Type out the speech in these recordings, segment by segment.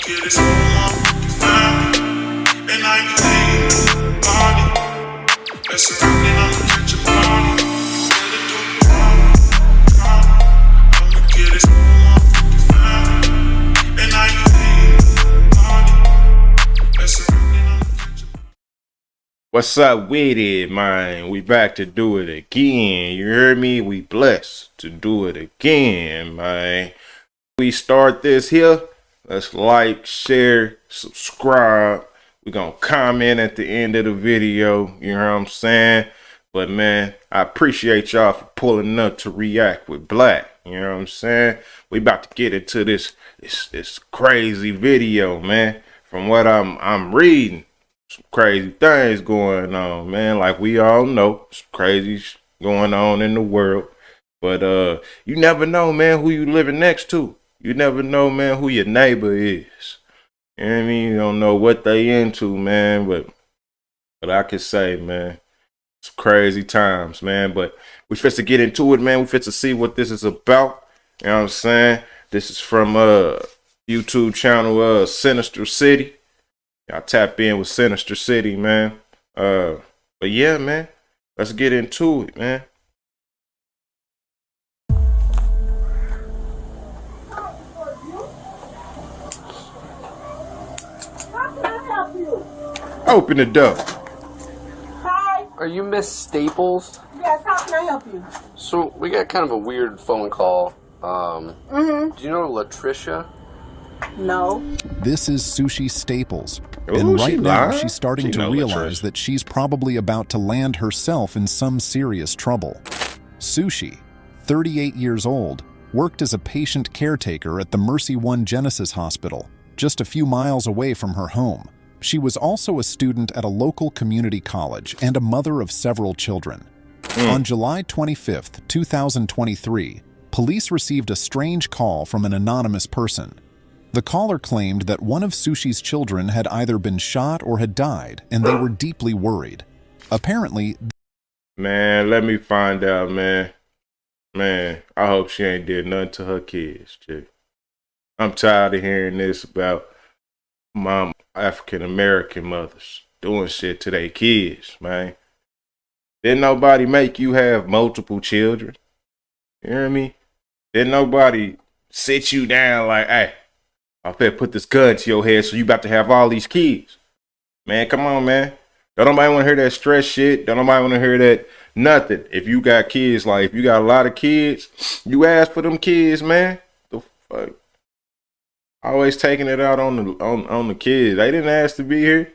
kid is motherfucking family, and I ain't playing body. Mess around and I'ma catch a body. Let it do I'm the kid is motherfucking family, and I ain't playing body. Mess around and I'ma catch a body. What's up with it, man? We back to do it again. You heard me? We blessed to do it again, man. We start this here. Let's like, share, subscribe. We're gonna comment at the end of the video. You know what I'm saying? But man, I appreciate y'all for pulling up to react with Black. You know what I'm saying? We about to get into this crazy video, man. From what I'm reading, some crazy things going on, man. Like we all know, some crazy going on in the world. But you never know, man, who you living next to. You never know, man, who your neighbor is. You know what I mean? You don't know what they into, man. But I can say, man, it's crazy times, man. But we fit to get into it, man. We fit to see what this is about. You know what I'm saying? This is from YouTube channel Sinister City. Y'all tap in with Sinister City, man. But yeah, man, let's get into it, man. Open the door. Hi. Are you Miss Staples? Yes, how can I help you? So we got kind of a weird phone call. Do you know Latricia? No. This is Sushi Staples, Ooh, and right now lying? she's starting to realize that she's probably about to land herself in some serious trouble. Sushi, 38 years old, worked as a patient caretaker at the Mercy One Genesis Hospital, just a few miles away from her home. She was also a student at a local community college and a mother of several children. On July 25th, 2023, police received a strange call from an anonymous person. The caller claimed that one of Sushi's children had either been shot or had died, and they were deeply worried. Apparently, Man, let me find out, man. Man, I hope she ain't did nothing to her kids, chick. I'm tired of hearing this about mom African-American mothers doing shit to their kids, man. Didn't nobody make you have multiple children? You hear me? Didn't nobody sit you down like, hey, I'm finna put this gun to your head so you about to have all these kids. Man, come on, man. Don't nobody want to hear that stress shit. Don't nobody want to hear that nothing. If you got kids, like if you got a lot of kids, you ask for them kids, man. The fuck? Always taking it out on the kids. They didn't ask to be here.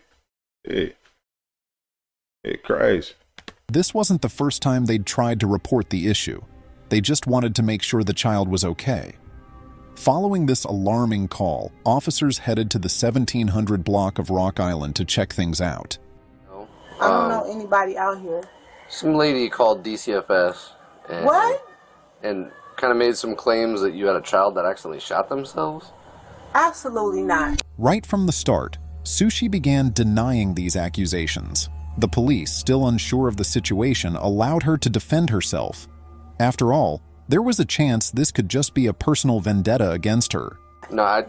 It's crazy. this wasn't the first time they'd tried to report the issue. They just wanted to make sure the child was okay. Following this alarming call, officers headed to the 1700 block of Rock Island to check things out. I don't know anybody out here. Some lady called DCFS. And, What? And kind of made some claims that you had a child that accidentally shot themselves. Absolutely not. Right from the start, Sushi began denying these accusations. The police, still unsure of the situation, allowed her to defend herself. After all, there was a chance this could just be a personal vendetta against her. No,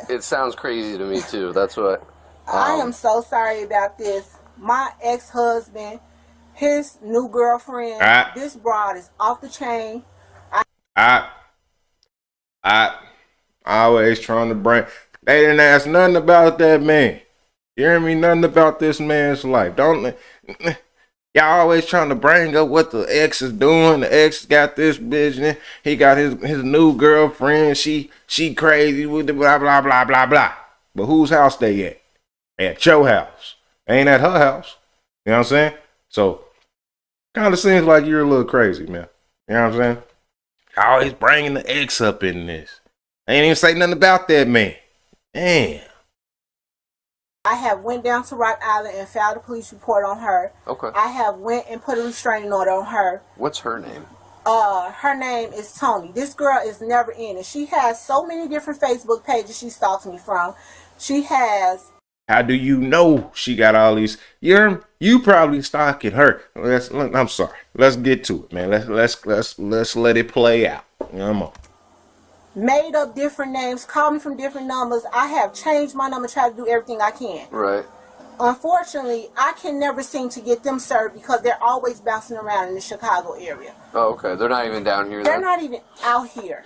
it sounds crazy to me too. That's what. I am so sorry about this. My ex-husband, his new girlfriend, this broad is off the chain. I always trying to bring. They didn't ask nothing about that man. You hear me? Nothing about this man's life. Don't y'all always trying to bring up what the ex is doing? The ex got this bitch, and he got his new girlfriend. She crazy with the blah blah blah blah blah. But whose house they at? At your house. They ain't at her house. You know what I'm saying? So kind of seems like you're a little crazy, man. You know what I'm saying? Always bringing the ex up in this. They ain't even say nothing about that man. Damn. I have went down to Rock Island and filed a police report on her. Okay. I have went and put a restraining order on her. What's her name? Her name is Tony. This girl is never in it. She has so many different Facebook pages she stalks me from. She has. How do you know she got all these? You probably stalking her. I'm sorry. Let's get to it, man. Let's let it play out. Come on. made up different names, called me from different numbers. I have changed my number, tried to do everything I can. Right. Unfortunately, I can never seem to get them served because they're always bouncing around in the Chicago area. Oh, okay. They're not even down here. They're not even out here.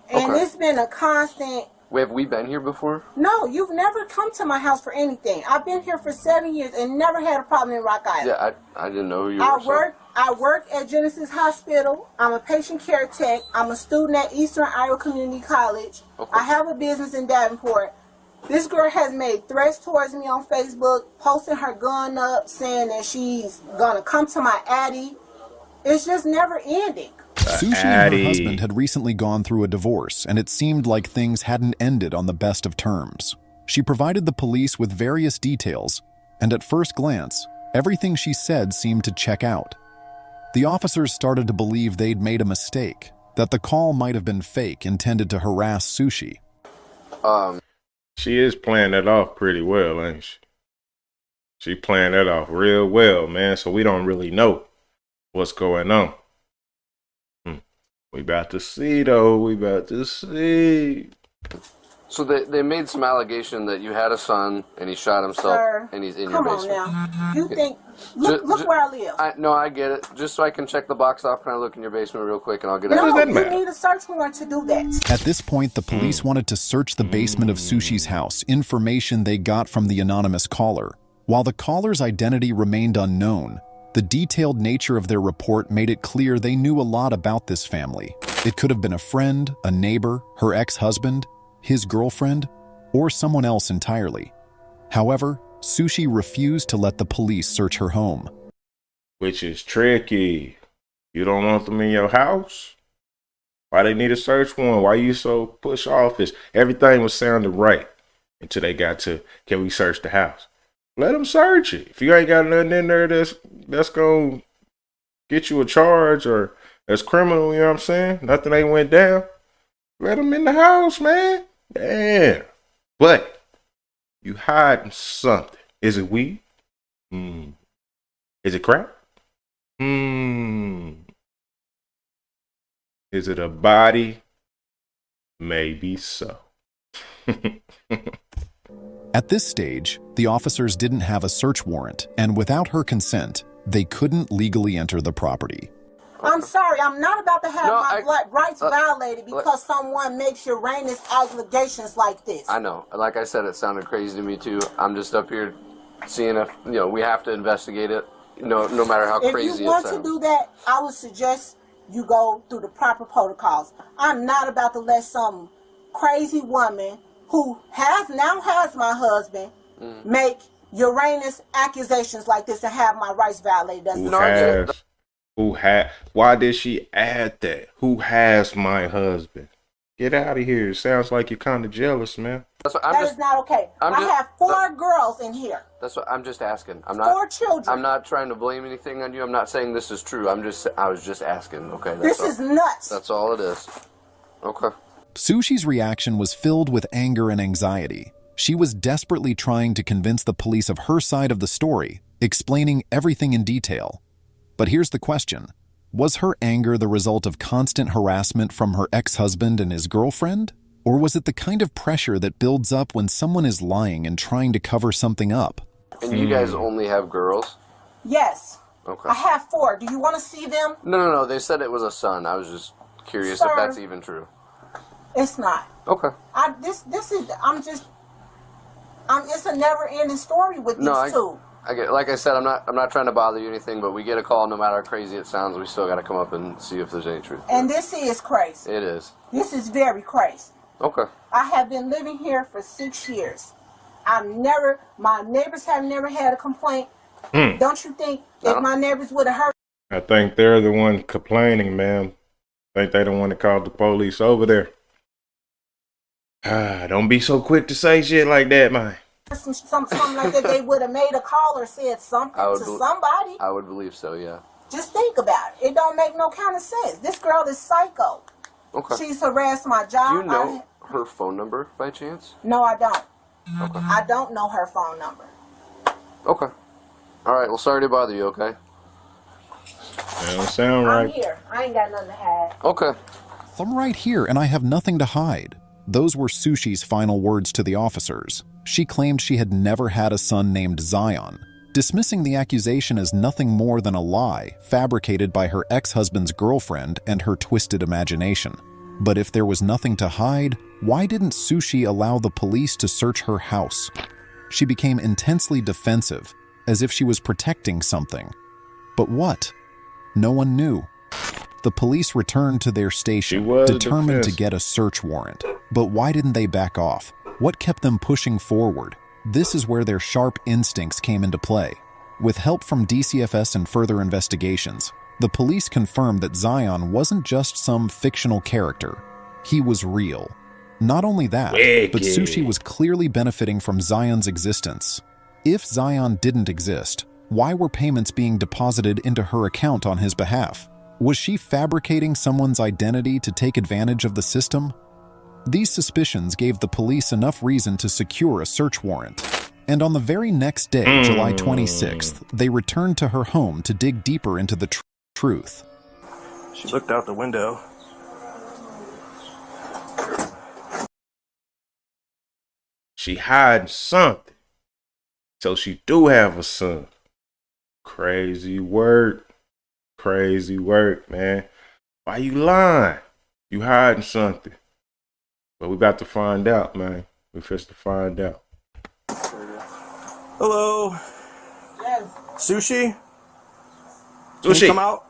And it's been a constant... Wait, have we been here before? No, you've never come to my house for anything. I've been here for 7 years and never had a problem in Rock Island. Yeah, I didn't know who you were. I work at Genesis Hospital. I'm a patient care tech. I'm a student at Eastern Iowa Community College. Okay. I have a business in Davenport. This girl has made threats towards me on Facebook, posting her gun up, saying that she's going to come to my Addy. It's just never ending. Sushi and her husband had recently gone through a divorce, and it seemed like things hadn't ended on the best of terms. She provided the police with various details, and at first glance, everything she said seemed to check out. The officers started to believe they'd made a mistake, that the call might have been fake, intended to harass Sushi. She is playing that off pretty well, ain't she? She playing that off real well, man, so we don't really know what's going on. We about to see, though. We about to see. So they made some allegation that you had a son and he shot himself. Sir, and he's in your basement. Come on now. You think... Look where I live. No, I get it. Just so I can check the box off, can I look in your basement real quick and I'll get out? No, you need a search warrant to do that. At this point, the police wanted to search the basement of Sushi's house, information they got from the anonymous caller. While the caller's identity remained unknown, the detailed nature of their report made it clear they knew a lot about this family. It could have been a friend, a neighbor, her ex-husband, his girlfriend, or someone else entirely. However, Sushi refused to let the police search her home. Which is tricky. You don't want them in your house? Why they need a search warrant? Why you so push office? Everything was sounding right until they got to, can we search the house? Let them search it. If you ain't got nothing in there that's going to get you a charge or that's criminal, you know what I'm saying? Nothing ain't went down. Let them in the house, man. Damn. But you hiding something. Is it weed? Is it crack? Is it a body? Maybe so. At this stage, the officers didn't have a search warrant, and without her consent, they couldn't legally enter the property. I'm sorry, I'm not about to have my rights violated because someone makes Uranus allegations like this. I know. Like I said, it sounded crazy to me too. I'm just up here seeing if, we have to investigate it, no matter how crazy it sounds. If you want to do that, I would suggest you go through the proper protocols. I'm not about to let some crazy woman who now has my husband make Uranus accusations like this and have my rights violated. Why did she add that? Who has my husband? Get out of here. It sounds like you're kind of jealous, man. That is not okay. I have 4 girls in here. That's what I'm just asking. 4 children. I'm not trying to blame anything on you. I'm not saying this is true. I was just asking. Okay. This is nuts. That's all it is. Okay. Sushi's reaction was filled with anger and anxiety. She was desperately trying to convince the police of her side of the story, explaining everything in detail. But here's the question. Was her anger the result of constant harassment from her ex-husband and his girlfriend? Or was it the kind of pressure that builds up when someone is lying and trying to cover something up? And you guys only have girls? Yes. Okay. I have 4. Do you want to see them? No. They said it was a son. I was just curious if that's even true. It's not. Okay. It's a never-ending story with these two. I get, like I said, I'm not trying to bother you or anything, but we get a call, no matter how crazy it sounds, we still got to come up and see if there's any truth. And this is crazy. It is. This is very crazy. Okay. I have been living here for 6 years. My neighbors have never had a complaint. Don't you think if my neighbors would have heard? I think they're the one complaining, ma'am. I think they don't want to call the police over there. Don't be so quick to say shit like that, man. Something like that, they would have made a call or said something to somebody. I would believe so, yeah. Just think about it. It don't make no kind of sense. This girl is psycho. Okay. She's harassed my job. Do you know her phone number by chance? No, I don't. Okay. I don't know her phone number. Okay. All right. Well, sorry to bother you, okay? That don't sound right. I'm here. I ain't got nothing to hide. Okay. I'm right here and I have nothing to hide. Those were Sushi's final words to the officers. She claimed she had never had a son named Zion, dismissing the accusation as nothing more than a lie fabricated by her ex-husband's girlfriend and her twisted imagination. But if there was nothing to hide, why didn't Sushi allow the police to search her house? She became intensely defensive, as if she was protecting something. But what? No one knew. The police returned to their station, determined to get a search warrant. But why didn't they back off? What kept them pushing forward? This is where their sharp instincts came into play. With help from DCFS and further investigations, the police confirmed that Zion wasn't just some fictional character. He was real. Not only that, but Sushi was clearly benefiting from Zion's existence. If Zion didn't exist, why were payments being deposited into her account on his behalf? Was she fabricating someone's identity to take advantage of the system? These suspicions gave the police enough reason to secure a search warrant. And on the very next day, July 26th, they returned to her home to dig deeper into the truth. She looked out the window. She hiding something. So she do have a son. Crazy work. Crazy work, man. Why you lying? You hiding something. But we about to find out, man. We first to find out. Hello. Yes. Sushi? Can Sushi. you come out?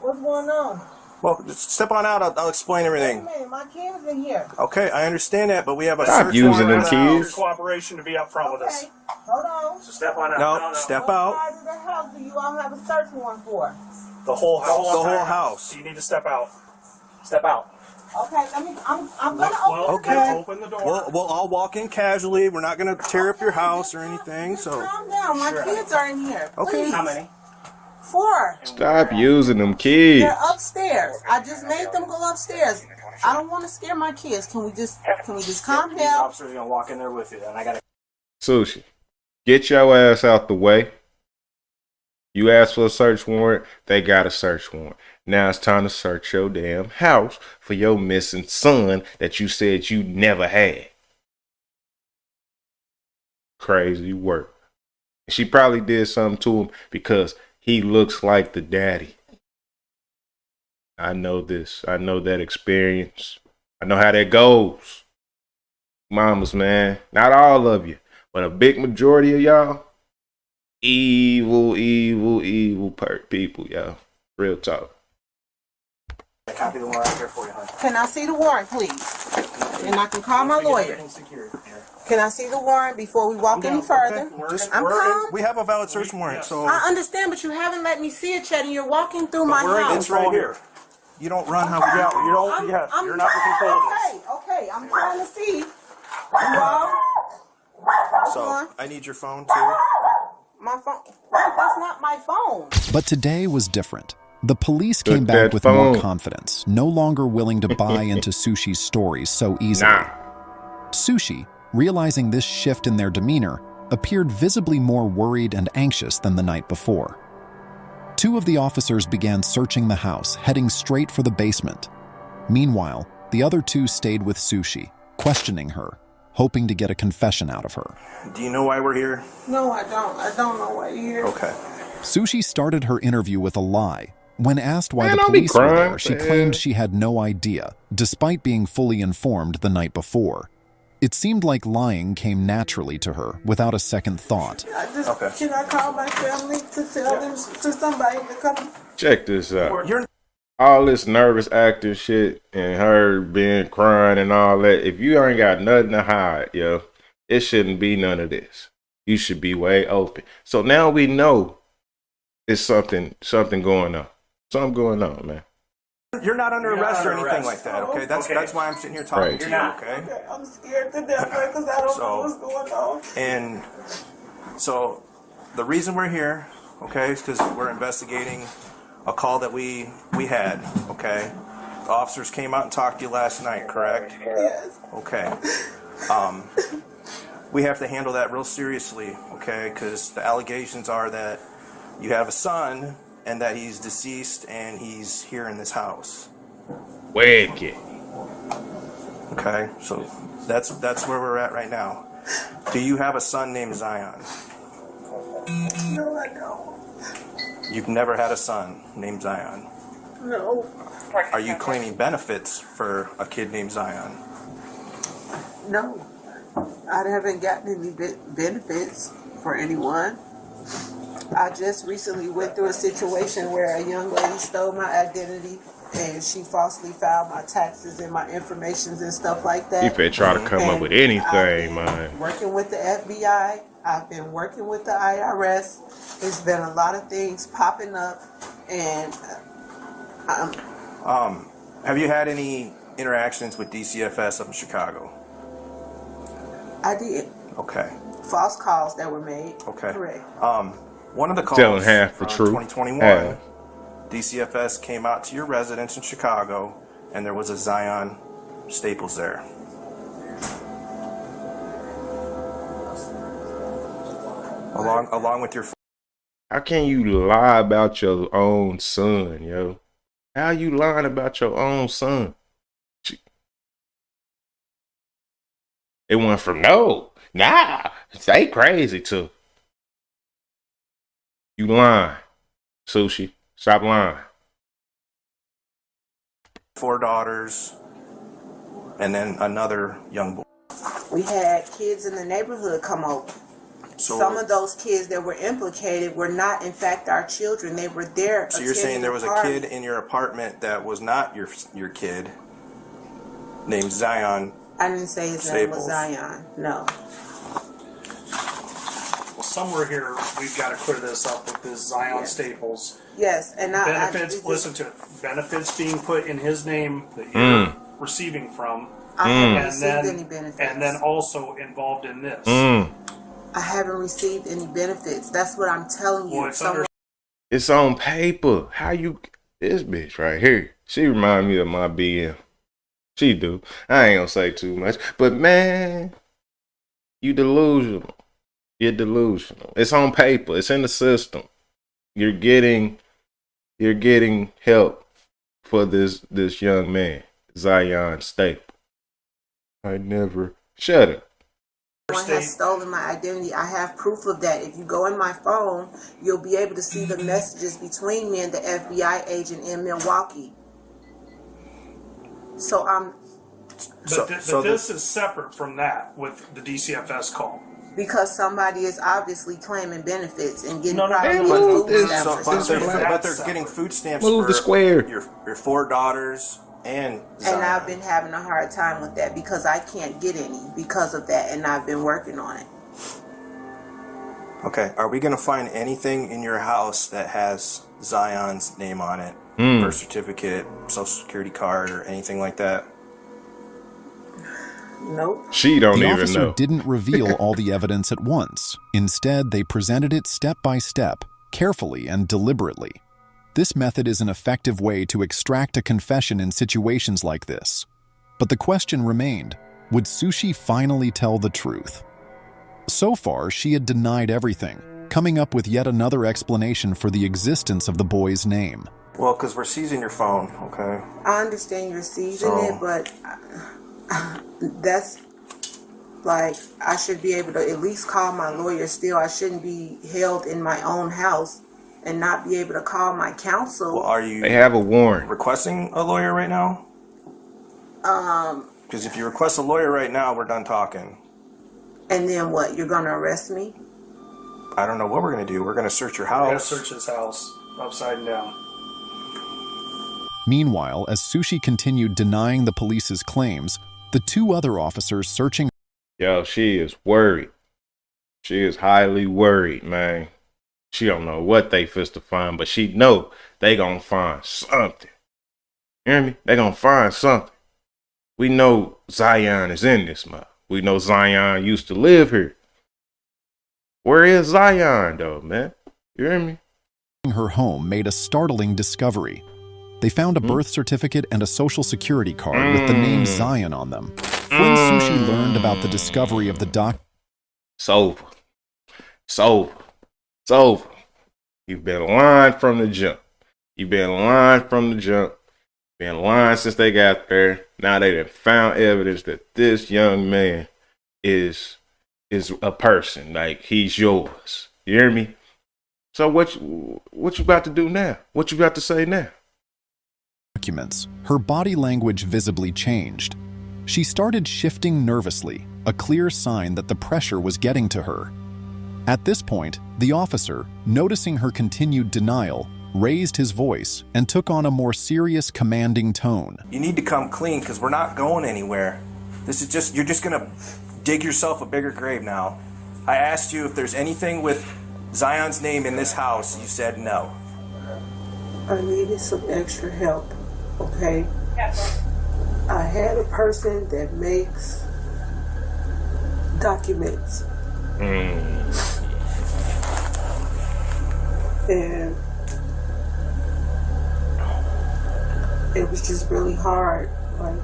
What's going on? Well, just step on out. I'll explain Wait a everything. minute, my kid's in here. Okay, I understand that, but we have a Stop search using warrant them on the kids. house. Cooperation to be up front with us. Okay, hold on. So step on out. No, step What out. side of the house do you all have a search warrant for? The whole house. The whole house. You need to step out. Step out. Okay, I'm gonna Well, open the door. Okay. Open the door. We'll all walk in casually. We're not going to tear up your house or anything, so... Calm down, my kids are in here. Okay. Please. How many? 4. Stop using them kids. They're upstairs. I just made them go upstairs. I don't want to scare my kids. Can we just calm These down? officers are gonna walk in there with you, and I gotta. Sushi, get your ass out the way. You asked for a search warrant, they got a search warrant. Now it's time to search your damn house for your missing son that you said you never had. Crazy work. She probably did something to him because he looks like the daddy. I know this. I know that experience. I know how that goes. Mamas, man. Not all of you, but a big majority of y'all. Evil people, y'all. Real talk. I copy the warrant here for you, hon. Can I see the warrant, please? And I can call my lawyer. Everything's secured here. Can I see the warrant before we walk any further? Just- I'm calm. We have a valid search warrant, so... I understand, but you haven't let me see it yet, and you're walking through my It's house. right here. You don't run how we Yeah, you don't. Yes, you're not in control of this. Okay, I'm trying to see. You all? So, I need your phone, too. My phone. That's not my phone. But today was different. The police came Took back that with more phone. confidence, no longer willing to buy into Sushi's stories so easily. Nah. Sushi, realizing this shift in their demeanor, appeared visibly more worried and anxious than the night before. 2 of the officers began searching the house, heading straight for the basement. Meanwhile, the other 2 stayed with Sushi, questioning her, hoping to get a confession out of her. Do you know why we're here? No, I don't. I don't know what you're. Okay. Sushi started her interview with a lie. When asked why Man, the don't be police were crying, there, she man. claimed she had no idea, despite being fully informed the night before. It seemed like lying came naturally to her, without a second thought. Okay. Can I call my family to tell them to somebody to come? Check this out. You're... All this nervous acting shit and her being crying and all that. If you ain't got nothing to hide, yo, it shouldn't be none of this. You should be way open. So now we know it's something going on. Something going on, man. You're not under You're not arrest or under anything arrest. like that, okay? Okay. That's why I'm sitting here talking Right. to You're you, not. okay? Okay, I'm scared to death because I don't know what's going on. And so the reason we're here, okay, is because we're investigating a call that we had, okay? The officers came out and talked to you last night, correct? Yes. Okay. We have to handle that real seriously, okay? Because the allegations are that you have a son and that he's deceased and he's here in this house. Wicked. Okay, so that's where we're at right now. Do you have a son named Zion? No, I don't. You've never had a son named Zion. No. Are you claiming benefits for a kid named Zion? No, I haven't gotten any benefits for anyone. I just recently went through a situation where a young lady stole my identity and she falsely filed my taxes and my informations and stuff like that. You finna try to come up with anything, man. Working with the FBI, I've been working with the IRS. There's been a lot of things popping up, and have you had any interactions with DCFS up in Chicago? I did. Okay. False calls that were made. Okay. Correct. One of the calls Telling half the from truth. 2021, Yeah. DCFS came out to your residence in Chicago, and there was a Zion Staples there. Along with your. How can you lie about your own son, yo? How you lying about your own son? It went from no, nah, they crazy to you lying. Sushi, stop lying. 4 daughters, and then another young boy. We had kids in the neighborhood come over. So, some of those kids that were implicated were not, in fact, our children. They were there. So you're saying there was a kid in your apartment that was not your kid, named Zion? I didn't say his name was Zion. No. Well, somewhere here we've got to clear this up with this Zion Staples. Yes, and benefits. Listen to it. Benefits being put in his name that you're receiving from. I haven't received any benefits. And then also involved in this. I haven't received any benefits. That's what I'm telling you. Well, it's on paper. How you... This bitch right here. She remind me of my BM. She do. I ain't gonna say too much. But man, you delusional. You're delusional. It's on paper. It's in the system. You're getting help for this young man, Zion Staples. I never... Shut up. Someone has stolen my identity. I have proof of that. If you go in my phone, you'll be able to see the messages between me and the FBI agent in Milwaukee. So this is separate from that with the DCFS call. Because somebody is obviously claiming benefits and getting but they're getting food stamps Move for the square. Your 4 daughters and Zion. And I've been having a hard time with that because I can't get any because of that, and I've been working on it. Okay, are we going to find anything in your house that has Zion's name on it? Birth certificate, social security card, or anything like that? Nope. She don't even know. The officer didn't reveal all the evidence at once. Instead, they presented it step by step, carefully and deliberately. This method is an effective way to extract a confession in situations like this. But the question remained, would Sushi finally tell the truth? So far, she had denied everything, coming up with yet another explanation for the existence of the boy's name. Well, because we're seizing your phone, okay? I understand you're seizing it, but that's like, I should be able to at least call my lawyer still. I shouldn't be held in my own house and not be able to call my counsel. Well, are you... They have a warrant. Requesting a lawyer right now? Because if you request a lawyer right now, we're done talking. And then what? You're going to arrest me? I don't know what we're going to do. We're going to search your house. We're going to search his house upside and down. Meanwhile, as Sushi continued denying the police's claims, the 2 other officers searching... Yo, she is worried. She is highly worried, man. She don't know what they fist to find, but she know they gonna find something. You hear me? They gonna find something. We know Zion is in this mouth. We know Zion used to live here. Where is Zion, though, man? You hear me? Her home made a startling discovery. They found a birth certificate and a social security card with the name Zion on them. When Sushi learned about the discovery of the It's over. It's over. It's over. You've been lying from the jump. You've been lying from the jump. Been lying since they got there. Now they done found evidence that this young man is a person. Like, he's yours. You hear me? So what you about to do now? What you about to say now? Documents, her body language visibly changed. She started shifting nervously, a clear sign that the pressure was getting to her. At this point, the officer, noticing her continued denial, raised his voice and took on a more serious, commanding tone. You need to come clean because we're not going anywhere. This is just, you're just gonna dig yourself a bigger grave now. I asked you if there's anything with Zion's name in this house. You said no. I needed some extra help, okay? I had a person that makes documents. And it was just really hard. Like,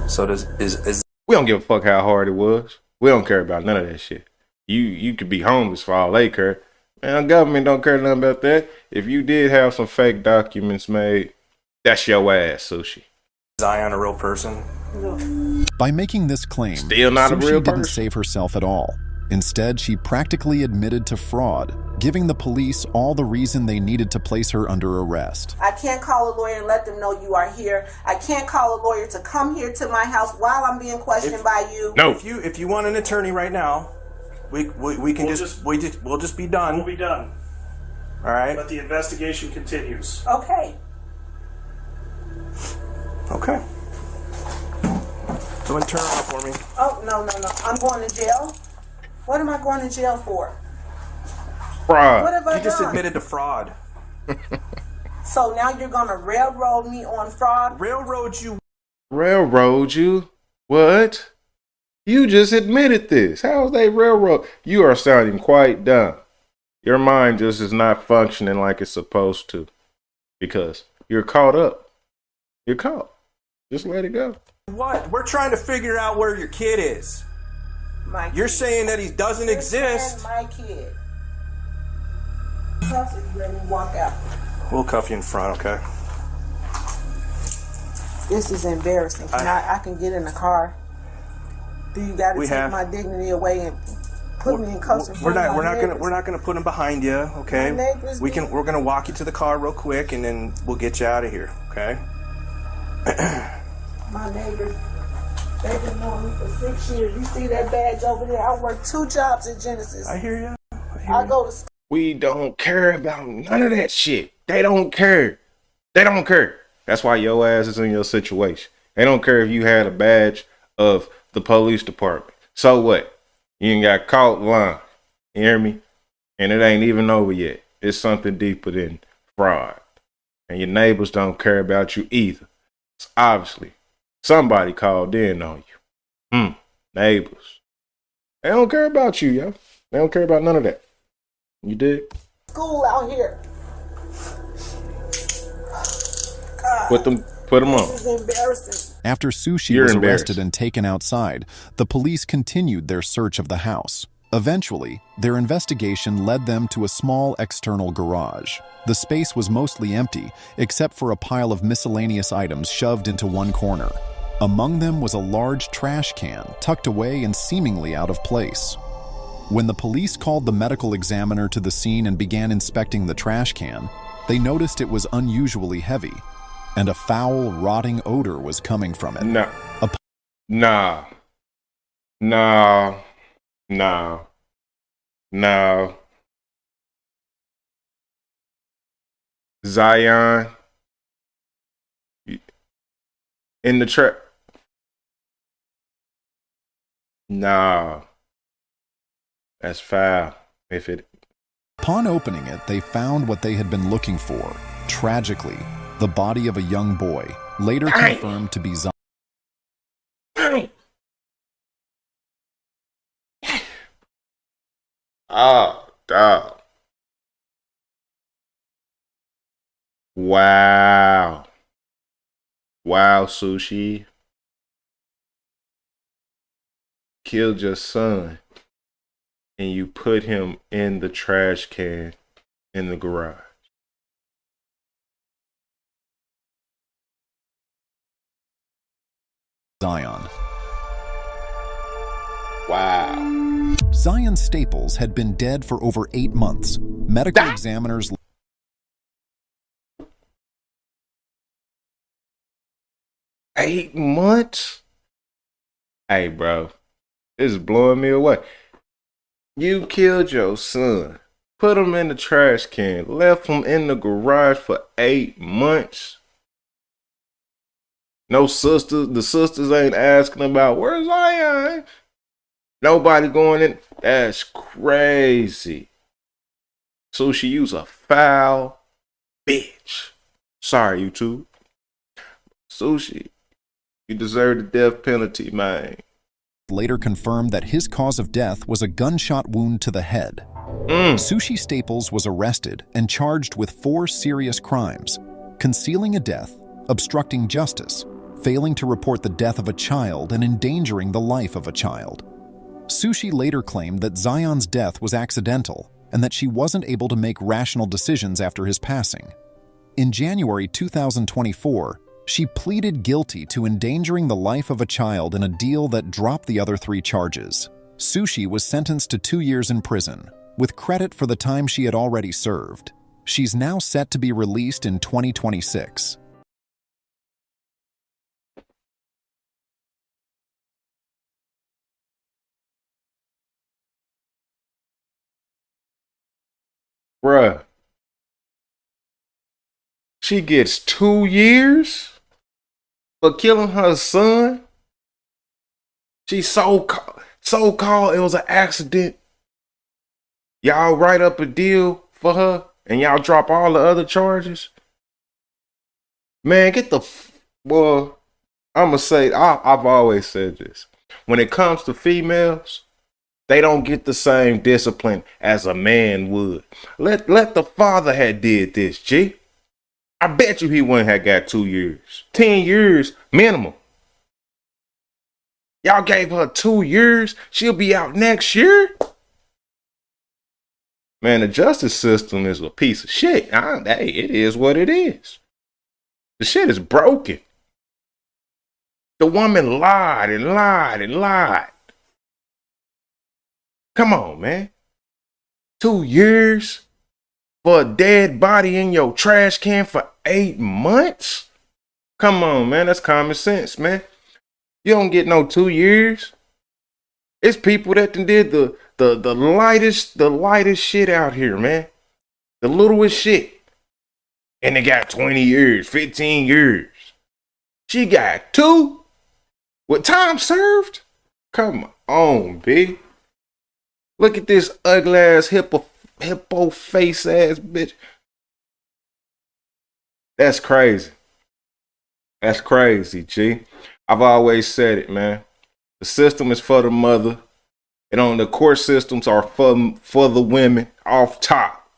So is We don't give a fuck how hard it was. We don't care about none of that shit. You could be homeless for all they care. Man, the government don't care nothing about that. If you did have some fake documents made, that's your ass, Sushi. Zion a real person? no. By making this claim, Still not a Sushi real didn't person. save herself at all. Instead, she practically admitted to fraud, giving the police all the reason they needed to place her under arrest. I can't call a lawyer and let them know you are here. I can't call a lawyer to come here to my house while I'm being questioned by you. No. If you want an attorney right now, we can We'll we'll just be done. We'll be done. All right. But the investigation continues. Okay. Okay. Go and turn around for me. Oh, no. I'm going to jail. What am I going to jail for? Fraud. What have I You just done? admitted to fraud. So now you're going to railroad me on fraud? Railroad you. Railroad you? What? You just admitted this. How's they railroad? You are sounding quite dumb. Your mind just is not functioning like it's supposed to. Because you're caught up. You're caught. Just let it go. What? We're trying to figure out where your kid is. My You're kid. saying that he doesn't This man, exist. my kid. Plus, if you let me walk out. We'll cuff you in front, okay? This is embarrassing. I can get in the car. Do you got to take my dignity away and put me in cuffs? We're not gonna put him behind you, okay? My neighbors We're gonna walk you to the car real quick, and then we'll get you out of here, okay? My neighbors, they've been knowing me for 6 years. You see that badge over there? I work 2 jobs at Genesis. I hear you. I go to school. We don't care about none of that shit. They don't care. They don't care. That's why your ass is in your situation. They don't care if you had a badge of the police department. So what? You ain't got caught lying. You hear me? And it ain't even over yet. It's something deeper than fraud. And your neighbors don't care about you either. It's obviously somebody called in on you. Neighbors. They don't care about you, yo. They don't care about none of that. You dig? School out here. God, Put them on. this is embarrassing. After Sushi You're was embarrassed. arrested and taken outside, the police continued their search of the house. Eventually, their investigation led them to a small external garage. The space was mostly empty, except for a pile of miscellaneous items shoved into one corner. Among them was a large trash can, tucked away and seemingly out of place. When the police called the medical examiner to the scene and began inspecting the trash can, they noticed it was unusually heavy, and a foul, rotting odor was coming from it. No. Zion in the trap. No. That's foul. Upon opening it, they found what they had been looking for. Tragically, the body of a young boy, later confirmed to be Zion. Oh, dog. Wow, Sushi. Killed your son and you put him in the trash can in the garage. Zion. Wow. Zion Staples had been dead for over 8 months. Medical examiners 8 months? Hey, bro, this is blowing me away. You killed your son, put him in the trash can, left him in the garage for 8 months. No sisters, the sisters ain't asking about where's Zion. Nobody going in. That's crazy. Sushi, you's a foul bitch. Sorry, YouTube. Sushi, you deserve the death penalty, man. later confirmed that his cause of death was a gunshot wound to the head. Sushi Staples was arrested and charged with 4 serious crimes: concealing a death, obstructing justice, failing to report the death of a child, and endangering the life of a child. Sushi later claimed that Zion's death was accidental and that she wasn't able to make rational decisions after his passing. In January 2024, she pleaded guilty to endangering the life of a child in a deal that dropped the other 3 charges. Sushi was sentenced to 2 years in prison, with credit for the time she had already served. She's now set to be released in 2026. Bruh, she gets 2 years for killing her son. She so-called it was an accident. Y'all write up a deal for her and y'all drop all the other charges. Man, get the boy. I'ma say, I've always said this. When it comes to females, they don't get the same discipline as a man would. Let the father had did this, G. I bet you he wouldn't have got 2 years. 10 years minimum. Y'all gave her 2 years. She'll be out next year. Man, the justice system is a piece of shit. Hey, it is what it is. The shit is broken. The woman lied and lied and lied. Come on, man. 2 years for a dead body in your trash can for 8 months? Come on, man. That's common sense, man. You don't get no 2 years. It's people that did the lightest shit out here, man. The littlest shit. And they got 20 years, 15 years. She got 2 with time served? Come on, B. Look at this ugly ass hippo face ass bitch. That's crazy. That's crazy, G. I've always said it, man. The system is for the mother. And the court systems are for the women off top.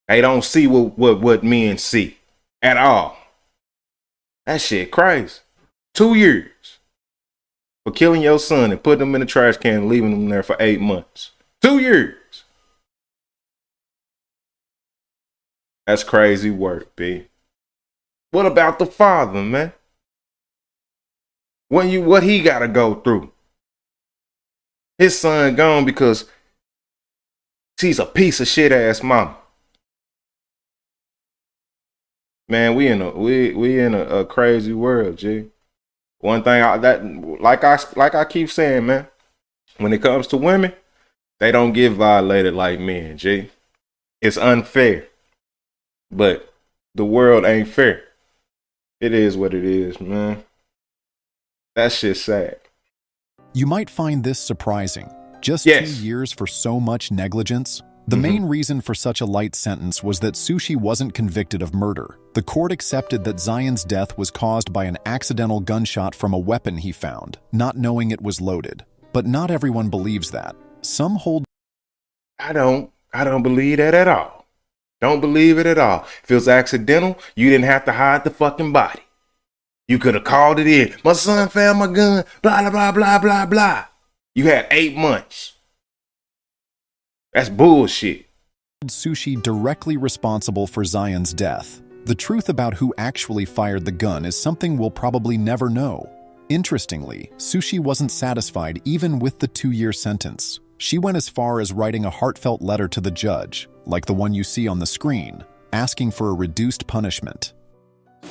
They don't see what men see at all. That shit crazy. 2 years for killing your son and putting him in the trash can and leaving him there for 8 months. 2 years. That's crazy work, B. What about the father, man? What he gotta go through? His son gone because she's a piece of shit ass mama. Man, we in a crazy world, G. One thing like I keep saying, man, when it comes to women, they don't get violated like men, G. It's unfair. But the world ain't fair. It is what it is, man. That shit's sad. You might find this surprising. Just 2 years for so much negligence? The main reason for such a light sentence was that Sushi wasn't convicted of murder. The court accepted that Zion's death was caused by an accidental gunshot from a weapon he found, not knowing it was loaded. But not everyone believes that. Some hold... I don't believe that at all. Don't believe it at all. If it was accidental, you didn't have to hide the fucking body. You could have called it in. My son found my gun, blah, blah, blah, blah, blah, blah. You had 8 months. That's bullshit. Sushi directly responsible for Zion's death. The truth about who actually fired the gun is something we'll probably never know. Interestingly, Sushi wasn't satisfied even with the 2-year sentence. She went as far as writing a heartfelt letter to the judge, like the one you see on the screen, asking for a reduced punishment.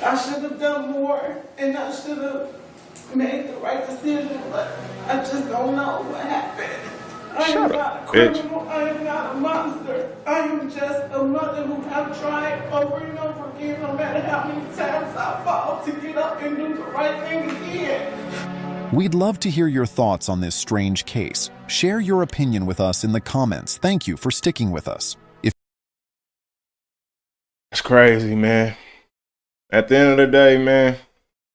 I should have done more, and I should have made the right decision, but I just don't know what happened. I am not a criminal. I am not a monster. I am just a mother who have tried over and over again, no matter how many times I fall, to get up and do the right thing again. We'd love to hear your thoughts on this strange case. Share your opinion with us in the comments. Thank you for sticking with us. It's crazy, man. At the end of the day, man,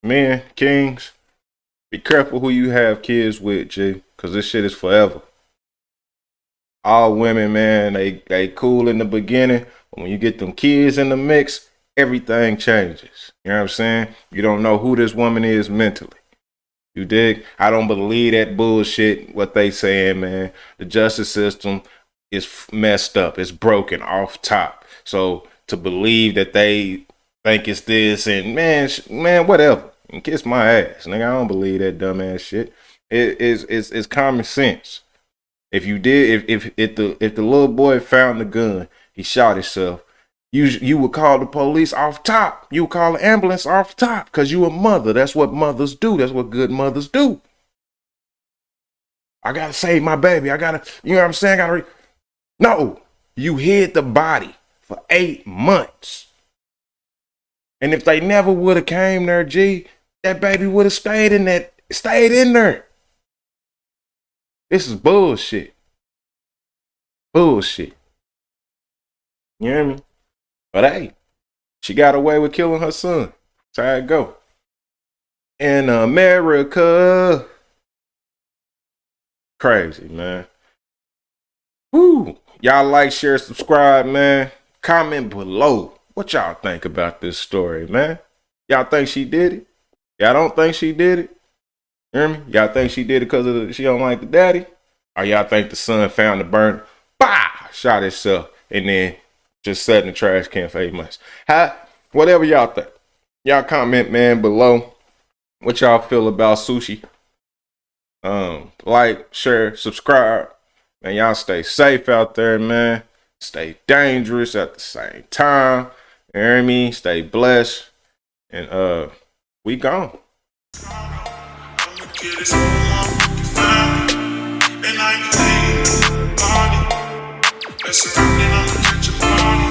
men, kings, be careful who you have kids with, G, because this shit is forever. All women, man, they cool in the beginning, but when you get them kids in the mix, everything changes. You know what I'm saying? You don't know who this woman is mentally. You dig? I don't believe that bullshit, what they saying, man. The justice system is messed up. It's broken off top. So to believe that they think it's this and man, whatever. And kiss my ass, nigga. I don't believe that dumbass shit. It's common sense. If you did, if the little boy found the gun, he shot himself. You would call the police off top. You would call the ambulance off top because you a mother. That's what mothers do. That's what good mothers do. I gotta save my baby. I gotta, you know what I'm saying? No, you hid the body for 8 months. And if they never would have came there, G, that baby would have stayed in there. This is bullshit. Bullshit. You hear me? But hey, she got away with killing her son. That's how it go. In America. Crazy, man. Woo. Y'all like, share, subscribe, man. Comment below. What y'all think about this story, man? Y'all think she did it? Y'all don't think she did it? You hear me? Y'all think she did it because she don't like the daddy? Or y'all think the son found the burn? Bah! Shot himself and then just sat in the trash can for 8 months. Whatever y'all think. Y'all comment, man, below. What y'all feel about Sushi? Like, share, subscribe. Man, y'all stay safe out there, man. Stay dangerous at the same time. You hear me? Stay blessed. And we gone. Kid is and I can see body. That's surrounding on the kitchen body.